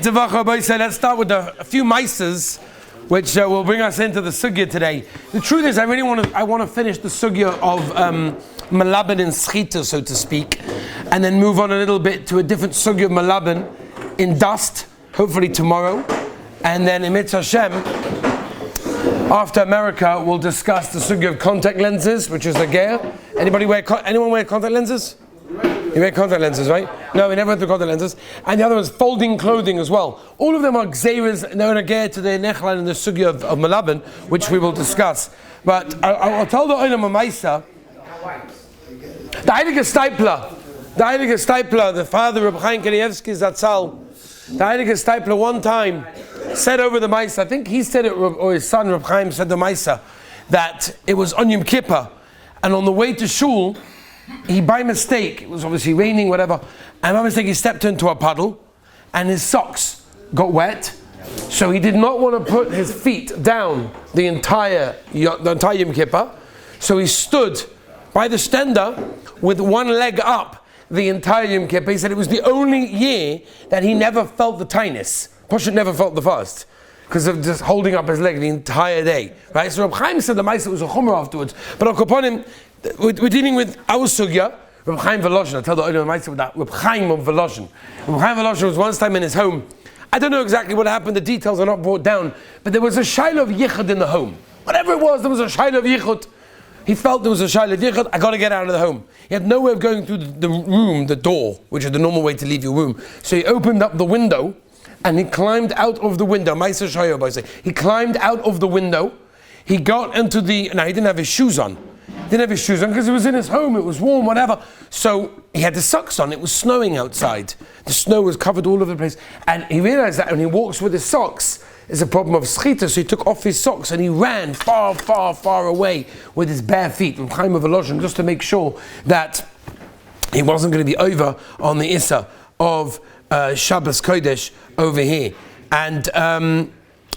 Let's start with a few mices, which will bring us into the sugya today. The truth is, I want to finish the sugya of Melaben and Schita, so to speak, and then move on a little bit to a different sugya of Melaben in dust, hopefully tomorrow, and then in Mitzvah Hashem, after America, we'll discuss the sugya of contact lenses, which is the ger. Anyone wear contact lenses? You wear contact lenses, right? No, we never went through contact lenses. And the other one's folding clothing as well. All of them are gzeras, and they're in a ger to the nechlan and the sugya of Melaben, which we will discuss. But I'll tell the Olam Amaisa, the Heilige Stipler, the father of Chaim Kanievsky Zatzal, the Heilige Stipler one time said over the Maisa, I think he said it, or his son Reb Chaim said the Maisa, that it was on Yom Kippur, and on the way to shul, he by mistake, it was obviously raining, whatever, and by mistake he stepped into a puddle, and his socks got wet, so he did not want to put his feet down the entire Yom Kippur, so he stood by the stender with one leg up the entire Yom Kippur. He said it was the only year that he never felt the tightness. Pasha never felt the fast because of just holding up his leg the entire day, right? So Reb Chaim said the Maisa was a chumrah afterwards, but upon him, we're dealing with our sugya. Reb Chaim Volozhin, I tell the Olam Maisa with that. Reb Chaim of Volozhin. Reb Chaim Volozhin was once time in his home. I don't know exactly what happened. The details are not brought down, but there was a shaila of yichud in the home. Whatever it was, there was a shaila of yichud. He felt there was a shaila of yichud. I got to get out of the home. He had no way of going through the room, the door, which is the normal way to leave your room. So he opened up the window, and he climbed out of the window. Maisa Shayo, I say. He climbed out of the window. He got into the. Now he didn't have his shoes on. Didn't have his shoes on because it was in his home, it was warm, whatever. So he had his socks on, it was snowing outside. The snow was covered all over the place. And he realized that when he walks with his socks, there's a problem of schita, so he took off his socks and he ran far, far, far away with his bare feet from Chaim of Volozhin, just to make sure that he wasn't going to be over on the Issa of Shabbos Kodesh over here. And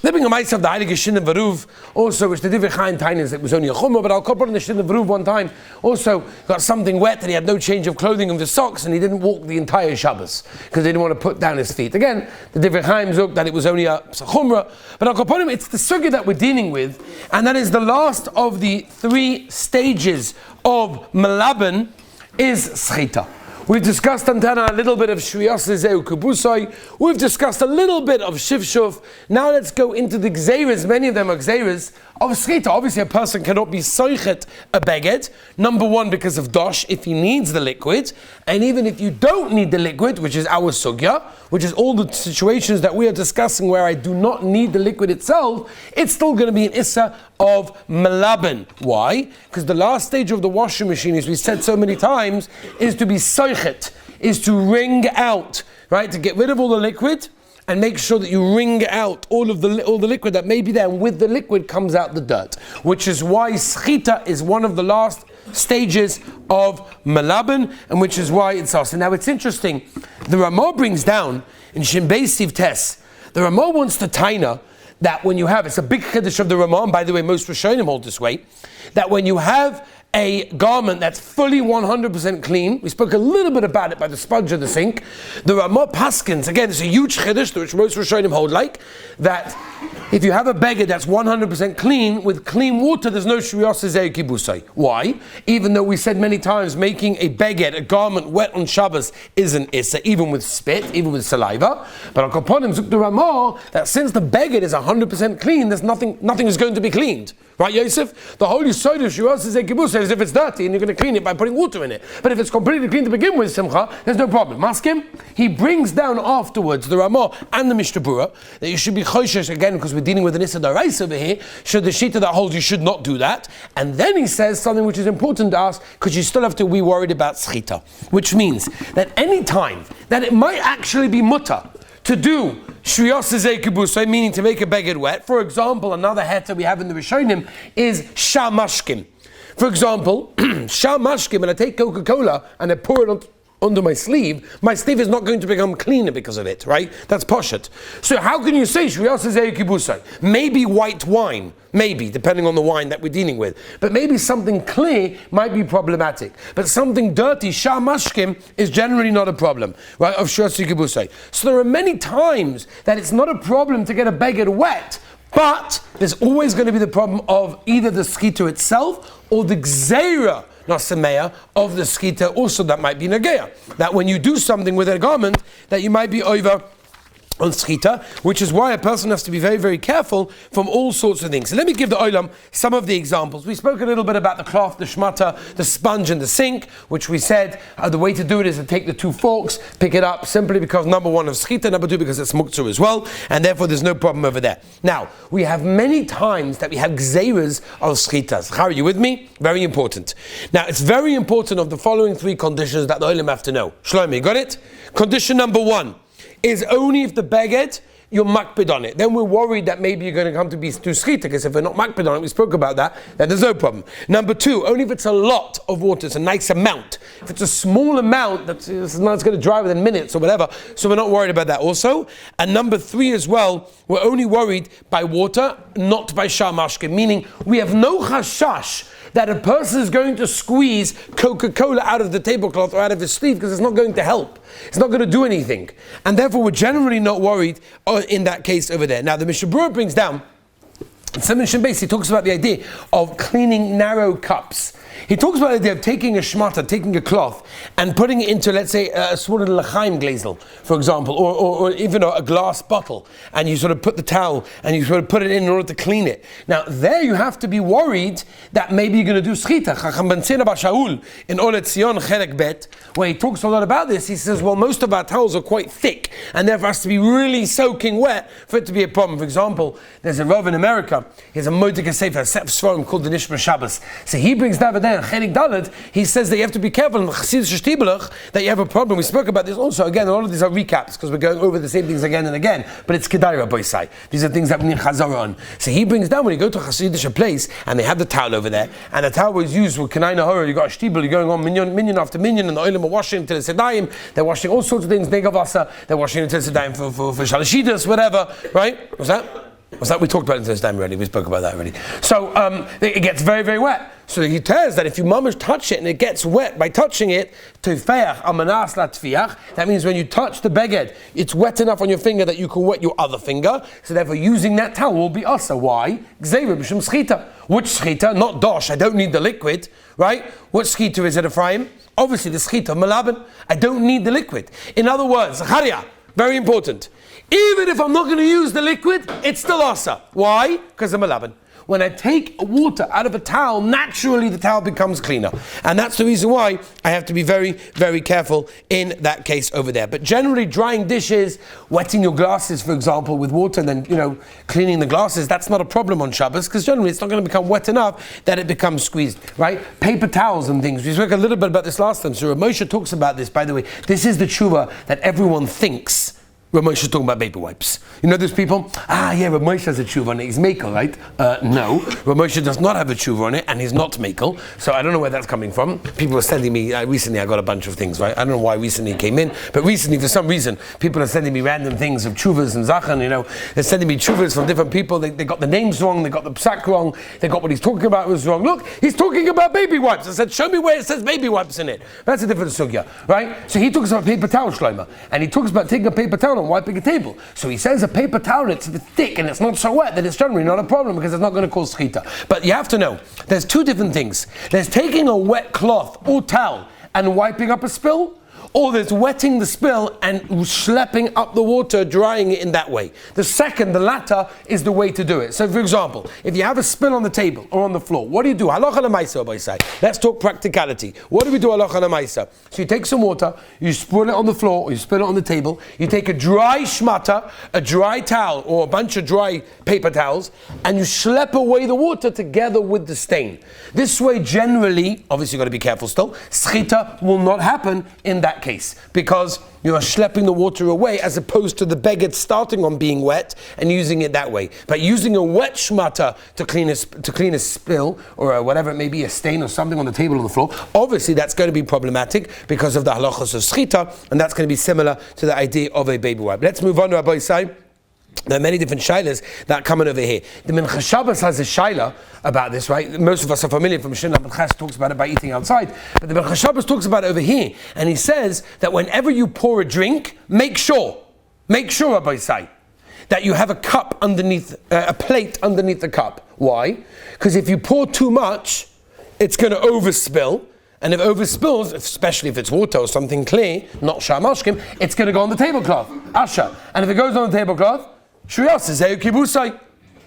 living a mice of the Heilige Shin and Varuv, also which the Divrei Chaim Tainis, it was only a chumrah, but I'll couple in the Shin and Varuv one time, also got something wet and he had no change of clothing of the socks and he didn't walk the entire Shabbos because he didn't want to put down his feet. Again, the Divrei Chaim looked that it was only a chumrah, but I'll couple him, it's the sugya that we're dealing with, and that is the last of the three stages of Melaben is Schita. We've discussed Antana a little bit of Shviyas Zeu Kubusai. We've discussed a little bit of Shivshuf. Now let's go into the Gzeres. Many of them are Gzeres of Schita. Obviously a person cannot be Soichet a beged. Number one, because of Dosh, if he needs the liquid. And even if you don't need the liquid, which is our Sugya, which is all the situations that we are discussing where I do not need the liquid itself, it's still going to be an Issa of Melaben. Why? Because the last stage of the washing machine, as we said so many times, is to be Soichet, is to wring out, right? To get rid of all the liquid and make sure that you wring out all the liquid that may be there, and with the liquid comes out the dirt, which is why Schita is one of the last stages of Melaben, and which is why it's us. And now it's interesting, the Ramah brings down in Shin Beis Siv Tes, the Ramah wants to taina that when you have, it's a big chiddush of the Ramah, and by the way, most Rishonim hold this way, that when you have a garment that's fully 100% clean, we spoke a little bit about it by the sponge of the sink, the Ramah Paskins, again, it's a huge chiddush, which most Rishonim hold like, that if you have a beged that's 100% clean, with clean water, there's no shviyas zeh kibusay. Why? Even though we said many times, making a beged, a garment wet on Shabbos, is an issa, even with spit, even with saliva. But on Kaponim, Zuk the Ramah, that since the beged is 100% clean, there's nothing is going to be cleaned. Right, Yosef? The holy soda shviyas zeh kibusay is if it's dirty and you're going to clean it by putting water in it. But if it's completely clean to begin with, Simcha, there's no problem. Maskim, he brings down afterwards, the Ramah and the Mishnah Berurah, that you should be choshesh, again, because we're dealing with an Issa D'Oraisa over here, should the Shita that holds you should not do that. And then he says something which is important to us, because you still have to be worried about Schita, which means that any time that it might actually be mutter to do Shviyas zeh kibusay, meaning to make a beged wet. For example, another heta we have in the Rishonim is Shamashkim. For example, Shamashkim, and I take Coca-Cola and I pour it under my sleeve is not going to become cleaner because of it, right? That's poshut. So how can you say Shviyas Zeh Kibusay? Maybe white wine, maybe, depending on the wine that we're dealing with. But maybe something clear might be problematic. But something dirty, Shah Mashkim, is generally not a problem, right, of Shviyas Zeh Kibusay. So there are many times that it's not a problem to get a beged wet, but there's always going to be the problem of either the schita itself or the gzeira, nasameya, of the schita, also that might be nageya. That when you do something with a garment, that you might be over on schita, which is why a person has to be very, very careful from all sorts of things. So let me give the olam some of the examples. We spoke a little bit about the cloth, the shmata, the sponge and the sink, which we said the way to do it is to take the two forks, pick it up simply because number one of schita, number two because it's muktzah as well, and therefore there's no problem over there. Now, we have many times that we have gzeiras of schitas. How are you with me? Very important. Now, it's very important of the following three conditions that the olam have to know. Shlomi, you got it? Condition number one is only if the beged, you're makpid on it. Then we're worried that maybe you're going to come to be too schita, because if we're not makpid on it, we spoke about that, then there's no problem. Number two, only if it's a lot of water, it's a nice amount. If it's a small amount, it's going to dry within minutes or whatever, so we're not worried about that also. And number three as well, we're only worried by water, not by shamashke, meaning we have no chashash that a person is going to squeeze Coca-Cola out of the tablecloth or out of his sleeve, because it's not going to help. It's not going to do anything. And therefore we're generally not worried in that case over there. Now the Mishnah Berurah brings down, in Simon Shin Beis, he talks about the idea of cleaning narrow cups. He talks about the idea of taking a shmata, taking a cloth, and putting it into, let's say, a small little l'chaim glazel, for example, or even a glass bottle, and you sort of put the towel and you sort of put it in order to clean it. Now, there you have to be worried that maybe you're going to do schita. Chacham ben Tzina bar Shaul in Olet Zion Chelek Bet, where he talks a lot about this, he says, well, most of our towels are quite thick, and therefore has to be really soaking wet for it to be a problem. For example, there's a Rav in America, he has a Moedika Sefer, a Sef Sforim called the Nishma Shabbos. So he brings down there, Chelik Dalet, he says that you have to be careful in Chassidus Shtibelach that you have a problem. We spoke about this also. Again, a lot of these are recaps because we're going over the same things again and again. But it's Kedai Boisai. These are things that we need Chazar on. So he brings down when you go to a Chassidish place and they have the towel over there, and the towel was used with Kanai Nahora. You got a Shtibel, you're going on minyan after minyan, and the oilim are washing to the Sedayim. They're washing all sorts of things. Negavasa. They're washing into the Sedayim for Shalashidas, whatever. Right? What's that? What's that? We talked about it this time already. We spoke about that already. So it gets very, very wet. So he tells that if you mamish touch it and it gets wet by touching it, that means when you touch the beged, it's wet enough on your finger that you can wet your other finger. So therefore, using that towel will be asa. Why? Gzeira b'shem schita. Which schita? Not dosh. I don't need the liquid, right? What schita is it, Ephraim? Obviously, the schita Melaben. I don't need the liquid. In other words, Zacharia, very important. Even if I'm not going to use the liquid, it's still asa. Why? Because of Melaben. When I take water out of a towel, naturally the towel becomes cleaner. And that's the reason why I have to be very, very careful in that case over there. But generally, drying dishes, wetting your glasses, for example, with water, and then, cleaning the glasses, that's not a problem on Shabbos, because generally it's not going to become wet enough that it becomes squeezed, right? Paper towels and things. We spoke a little bit about this last time. So Rav Moshe talks about this, by the way. This is the tshuva that everyone thinks Rav Moshe is talking about paper wipes. You know those people? Rav Moshe has a tshuva on it. He's mekel, right? No, Rav Moshe does not have a tshuva on it, and he's not mekel. So I don't know where that's coming from. People are sending me, recently I got a bunch of things, right? I don't know why recently it came in, but recently for some reason, people are sending me random things of tshuvas and zachan, They're sending me tshuvas from different people. They got the names wrong, they got the psak wrong, they got what he's talking about was wrong. Look, he's talking about baby wipes. I said, show me where it says baby wipes in it. That's a different sugya, right? So he talks about paper towel, Shlomo, and he talks about taking a paper towel and wiping a table. So he says a paper towel, it's thick and it's not so wet, that it's generally not a problem because it's not going to cause schita. But you have to know, there's two different things. There's taking a wet cloth or towel and wiping up a spill, or there's wetting the spill and schlepping up the water, drying it in that way. The second, the latter, is the way to do it. So for example, if you have a spill on the table or on the floor, what do you do? Halacha l'maisa, I say. Let's talk practicality. What do we do halacha l'maisa? So you take some water, you spill it on the floor, or you spill it on the table, you take a dry shmata, a dry towel, or a bunch of dry paper towels, and you schlep away the water together with the stain. This way, generally, obviously you've got to be careful still, schita will not happen in that that case, because you are schlepping the water away as opposed to the beged starting on being wet and using it that way. But using a wet shmata to clean a spill or whatever it may be, a stain or something on the table or on the floor, obviously that's going to be problematic because of the halachos of schita, and that's going to be similar to the idea of a baby wipe. Let's move on to Rabbi Yisai. There are many different shaylas that come in over here. The Mincha Shabbos has a shayla about this, right? Most of us are familiar from Mishnah Ches talks about it by eating outside, but the Mincha Shabbos talks about it over here, and he says that whenever you pour a drink, make sure, Rabbi Yisai, that you have a cup underneath, a plate underneath the cup. Why? Because if you pour too much, it's going to overspill. And if it overspills, especially if it's water or something clear, not shamashkim, it's going to go on the tablecloth, asha. And if it goes on the tablecloth, shuyas is kibusai.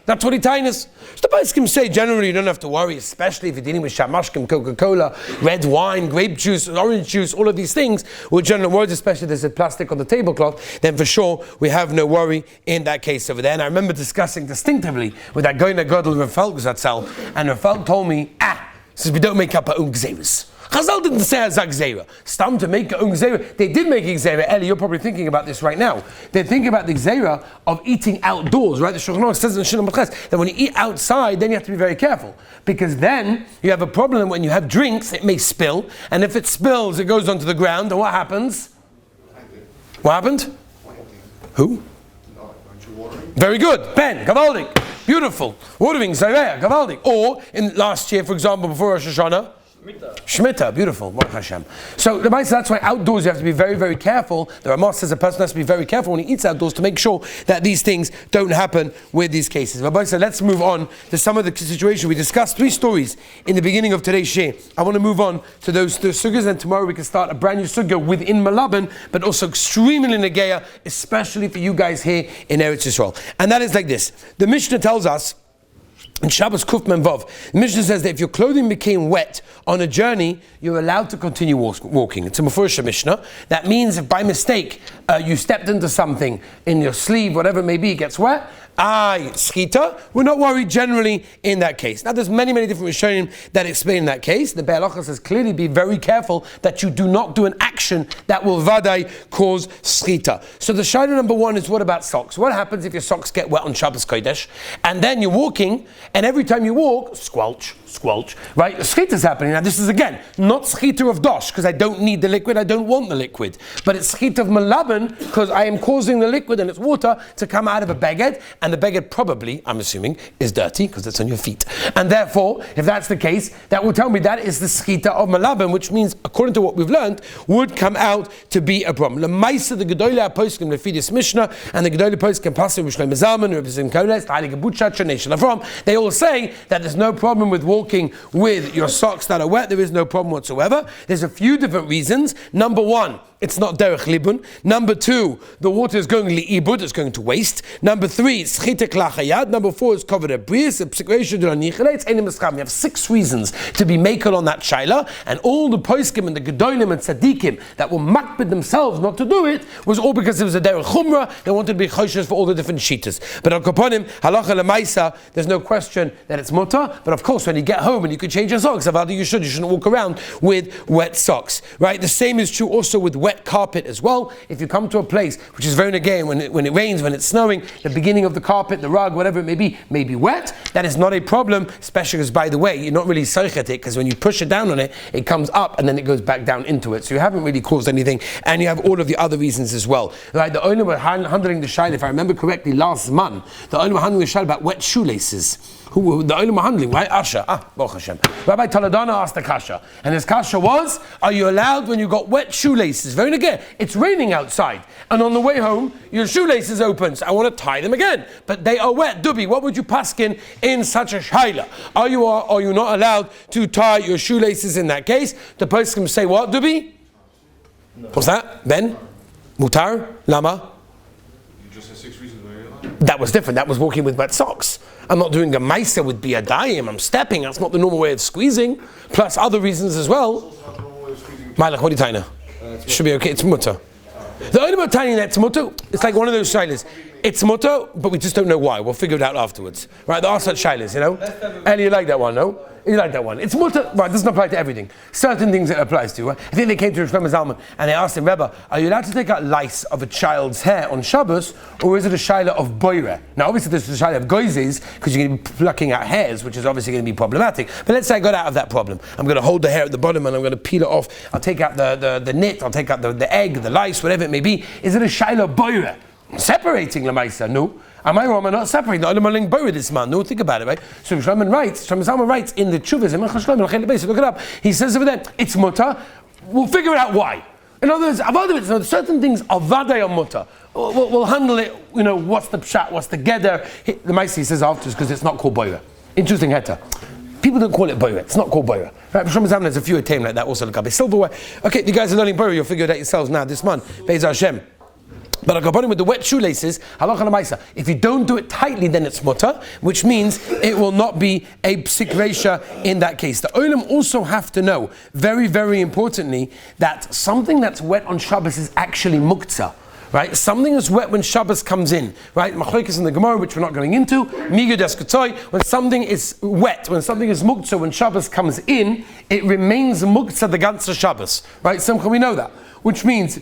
That's what he tells us. So the Paiskim say generally you don't have to worry, especially if you're dealing with shamashkim, Coca-Cola, red wine, grape juice, orange juice, all of these things. With general words, especially if there's a plastic on the tablecloth, then for sure we have no worry in that case over there. And I remember discussing distinctively with that Goyna Gadol Rafal Zatzal, and Rafal told me, says we don't make up our own gzeiros. Chazal didn't say a zagzera. Stam to make a own gzera. They did make a gzera. Eli, you're probably thinking about this right now. They're thinking about the gzera of eating outdoors, right? The Shulchan Aruch says in Shulchan Aruch that when you eat outside, then you have to be very careful. Because then you have a problem when you have drinks, it may spill. And if it spills, it goes onto the ground. And what happens? What happened? Who? Very good. Ben, Gavaldik. Beautiful. Watering, Zayreya, Gavaldik. Or, in last year, for example, before Rosh Hashanah, Shemitah, beautiful. So that's why outdoors you have to be very, very careful. The Ramah says a person has to be very careful when he eats outdoors to make sure that these things don't happen with these cases. Rabbi said, let's move on to some of the situations. We discussed 3 stories in the beginning of today's share. I want to move on to those sugyas, and tomorrow we can start a brand new sugya within Melaben, but also extremely negeya, especially for you guys here in Eretz Yisrael. And that is like this. The Mishnah tells us, in Shabbos Kuf Mem Vav, the Mishnah says that if your clothing became wet on a journey, you're allowed to continue walking. It's a Mefurish Mishnah. That means if by mistake you stepped into something in your sleeve, whatever it may be, it gets wet, schita, we're not worried generally in that case. Now there's many different Rishonim that explain that case. The Be'er Halacha says clearly be very careful that you do not do an action that will vadai cause schita. So the shayla number 1 is, what about socks? What happens if your socks get wet on Shabbos Kodesh and then you're walking, and every time you walk, squelch, right? Schita is happening. Now this is again not schita of dosh, because I don't need the liquid, I don't want the liquid, but it's schita of Melaben, because I am causing the liquid and it's water to come out of a beged, and the beged probably, I'm assuming, is dirty because it's on your feet. And therefore, if that's the case, that will tell me that is the schita of Melaben, which means, according to what we've learned, would come out to be a problem. L'maisa the Gedolei HaPoskim Lefidis Mishnah and the Gedolei Poskim Pasuk B'Shlomo Zalman, Rebbe Zim Koles, Heilige Butchat, Shnei Shel Avram, they all say that there's no problem with walking with your socks that are wet. There is no problem whatsoever. There's a few different reasons. Number 1, it's not derech libun. Number 2, the water is going li'ibud, it's going to waste. Number 3, it's chitek lachayad. Number 4, it's covered a bris. We have 6 reasons to be makel on that shayla, and all the poskim and the gedolim and tzaddikim that were makbid themselves not to do it was all because it was a derech chumrah. They wanted to be choshes for all the different shitas. But al kaponim halacha lemaisa, there's no question that it's mutter. But of course, when you get home and you could change your socks, you shouldn't walk around with wet socks, right? The same is true also with wet carpet as well. If you come to a place which is very negain, when it rains, when it's snowing, the beginning of the carpet, the rug, whatever it may be wet, that is not a problem, especially because, by the way, you're not really soichet it, because when you push it down on it, it comes up and then it goes back down into it. So you haven't really caused anything, and you have all of the other reasons as well. Right? The owner were handling the shayla, if I remember correctly, last month, the owner were handling the shayla about wet shoelaces. Who the olim handling, right? Asha. Baruch Hashem. Rabbi Taladana asked the kasha, and his kasha was, are you allowed when you got wet shoelaces? Very again, it's raining outside, and on the way home, your shoelaces open, so I want to tie them again, but they are wet. Dubi, what would you paskin in such a shayla? Are you not allowed to tie your shoelaces in that case? The poskim say what, Dubi? No. What's that? Ben? Mutar? Lama? You just said 6 reasons why you're allowed. That was different. That was walking with wet socks. I'm not doing a maisa with biyadayim. I'm stepping. That's not the normal way of squeezing. Plus other reasons as well. Malach, what are you tying? Should be okay. It's mutter. The only about tying that's mutter, it's like one of those shaylas. It's mutter, but we just don't know why. We'll figure it out afterwards. Right, there are such shaylas, you know? Ellie, you like that one, no? You like that one. It's mutter, right, it doesn't apply to everything. Certain things it applies to. Right? I think they came to Shlomo Zalman and they asked him, Rebbe, are you allowed to take out lice of a child's hair on Shabbos, or is it a shayla of boire? Now, obviously, this is a shayla of goizes, because you're going to be plucking out hairs, which is obviously going to be problematic. But let's say I got out of that problem. I'm going to hold the hair at the bottom and I'm going to peel it off. I'll take out the knit, I'll take out the egg, the lice, whatever it may be. Is it a shayla of boire? Separating Lamaisa, no. Am I wrong? Am I not separating? No, I'm bury this man. No, think about it, right? So Shlomo Zalman writes in the Tshuvas, look it up. He says over there, it's mutter. We'll figure it out why. In other words, certain things are vaday or mutter. We'll handle it. You know, what's the pshat? What's the geder? The Maisi says afterwards because it's not called boira. Interesting heta. People don't call it boira. It's not called boira. Right? Shlomo Zalman has a few attain like that. Also, look up. It's silverware. Okay, you guys are learning boira. You'll figure it out yourselves now this month. Be'ez Hashem. But according with the wet shoelaces, halacha l'maisa, if you don't do it tightly, then it's mutter, which means it will not be a psik reisha in that case. The olim also have to know, very, very importantly, that something that's wet on Shabbos is actually muktzah. Right? Something is wet when Shabbos comes in. Right? Machlokes in the Gemara, which we're not going into. Migud eskutoi, when something is wet, when something is muktzah, when Shabbos comes in, it remains muktzah the ganze Shabbos. Right? Simcha, we know that. Which means,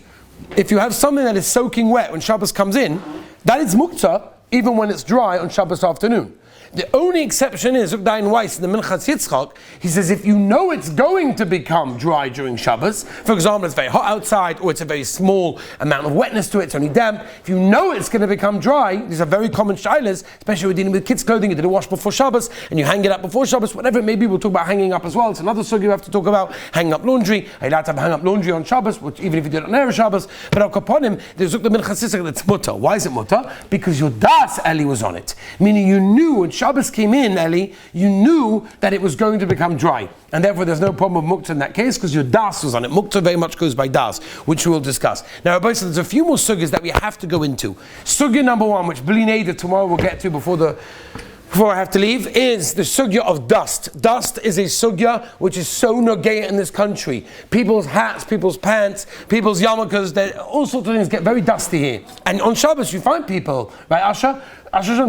if you have something that is soaking wet when Shabbos comes in, that is muktzah even when it's dry on Shabbos afternoon. The only exception is Dayan Weiss in the Minchas Yitzchak. He says if you know it's going to become dry during Shabbos, for example, it's very hot outside, or it's a very small amount of wetness to it, it's only damp. If you know it's going to become dry, these are very common shaylas, especially when dealing with kids' clothing. You did a wash before Shabbos, and you hang it up before Shabbos, whatever it may be. We'll talk about hanging up as well. It's another sugi we have to talk about. Hanging up laundry. You're allowed to hang up laundry on Shabbos, which even if you did it on Erev Shabbos. But upon him, there's the Minchas Yitzchak that's mutter. Why is it mutter? Because your das Eli was on it, meaning you knew when Shabbos came in, Eli, you knew that it was going to become dry. And therefore there's no problem with muktzah in that case because your das was on it. Muktzah very much goes by das, which we will discuss. Now, there's a few more sugyas that we have to go into. Sugya number one, which Bli Neder tomorrow we'll get to before I have to leave, is the sugya of dust. Dust is a sugya which is so nogea in this country. People's hats, people's pants, people's yarmulkes, all sorts of things get very dusty here. And on Shabbos you find people, right, Asha,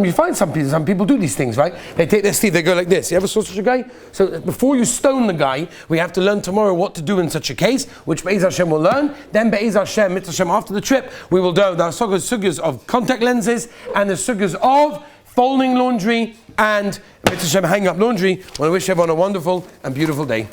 you find some people do these things, right? They take their sleeve, they go like this. You ever saw such a guy? So before you stone the guy, we have to learn tomorrow what to do in such a case, which Be'ez Hashem will learn. Then Be'ez Hashem, Mitzvah Hashem, after the trip, we will do the sugyas of contact lenses and the sugyas of folding laundry and Mitzvah Hashem hang up laundry. I want to wish everyone a wonderful and beautiful day.